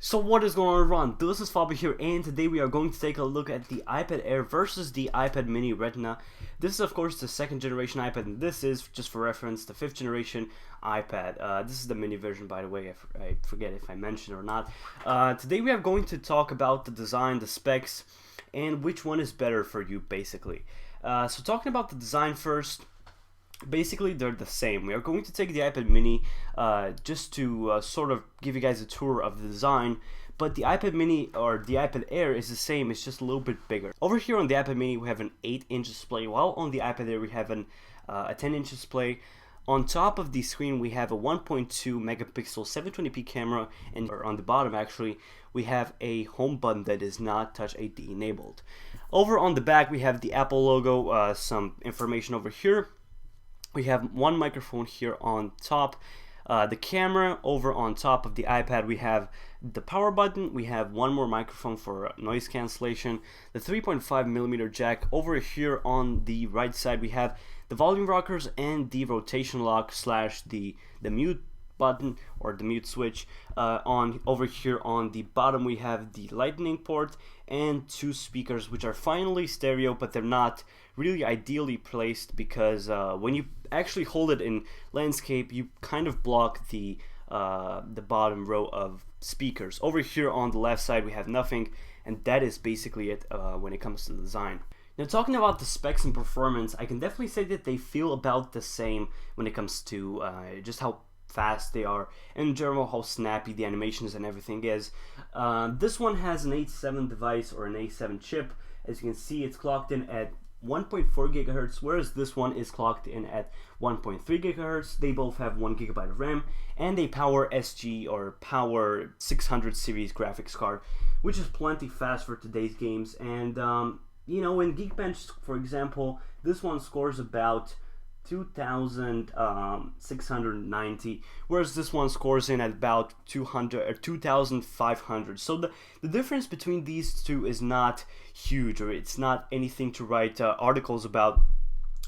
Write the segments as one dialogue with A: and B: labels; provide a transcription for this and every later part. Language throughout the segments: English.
A: So what is going on, everyone? This is Fabi here, and today we are going to take a look at the iPad Air versus the iPad Mini Retina. This is of course the second generation iPad, and this is, just for reference, the 5th generation iPad. This is the mini version, by the way. I forget if I mentioned or not. Today we are going to talk about the design, the specs, and which one is better for you, basically. So talking about the design first. Basically, they're the same. We are going to take the iPad Mini just to sort of give you guys a tour of the design, but the iPad Mini or the iPad Air is the same, it's just a little bit bigger. Over here on the iPad Mini we have an 8-inch display, while on the iPad Air we have a 10-inch display. On top of the screen we have a 1.2 megapixel 720p camera, and on the bottom actually we have a home button that is not Touch ID enabled. Over on the back we have the Apple logo, some information over here. We have one microphone here on top, the camera. Over on top of the iPad we have the power button, we have one more microphone for noise cancellation, the 3.5mm jack. Over here on the right side we have the volume rockers and the rotation lock slash the mute button or the mute switch. Over here on the bottom we have the lightning port and two speakers, which are finally stereo, but they're not really ideally placed because when you actually hold it in landscape you kind of block the bottom row of speakers. Over here on the left side we have nothing, and that is basically it when it comes to the design. Now, talking about the specs and performance, I can definitely say that they feel about the same when it comes to just how fast they are, and in general how snappy the animations and everything is. This one has an A7 device or an A7 chip. As you can see, it's clocked in at 1.4 gigahertz, whereas this one is clocked in at 1.3 gigahertz. They both have 1 gigabyte of RAM and a Power SG or Power 600 series graphics card, which is plenty fast for today's games. And you know, in Geekbench, for example, this one scores about 2,690, whereas this one scores in at about 200 or 2,500. So the difference between these two is not huge, or it's not anything to write articles about.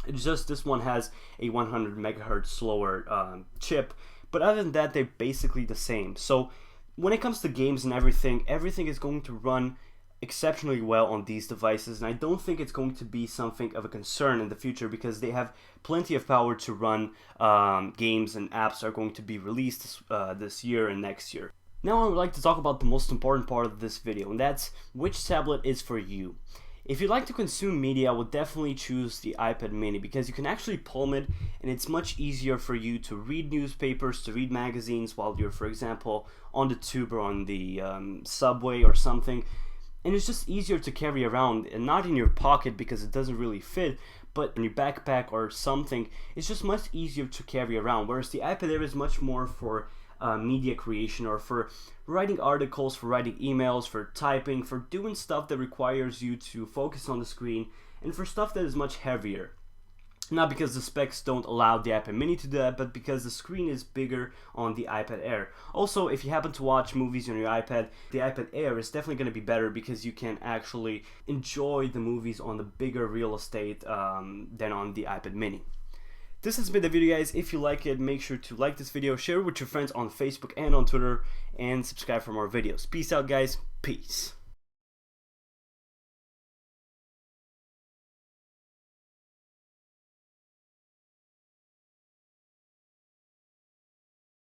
A: It's just this one has a 100 megahertz slower chip, but other than that they're basically the same. So when it comes to games and everything is going to run exceptionally well on these devices, and I don't think it's going to be something of a concern in the future because they have plenty of power to run games, and apps are going to be released this year and next year. Now I would like to talk about the most important part of this video, and that's which tablet is for you. If you'd like to consume media, I would definitely choose the iPad Mini because you can actually palm it, and it's much easier for you to read newspapers, to read magazines while you're, for example, on the tube or on the subway or something. And it's just easier to carry around, and not in your pocket because it doesn't really fit, but in your backpack or something. It's just much easier to carry around, whereas the iPad Air is much more for media creation, or for writing articles, for writing emails, for typing, for doing stuff that requires you to focus on the screen, and for stuff that is much heavier. Not because the specs don't allow the iPad Mini to do that, but because the screen is bigger on the iPad Air. Also, if you happen to watch movies on your iPad, the iPad Air is definitely going to be better because you can actually enjoy the movies on the bigger real estate than on the iPad Mini. This has been the video, guys. If you like it, make sure to like this video, share it with your friends on Facebook and on Twitter, and subscribe for more videos. Peace out, guys. Peace.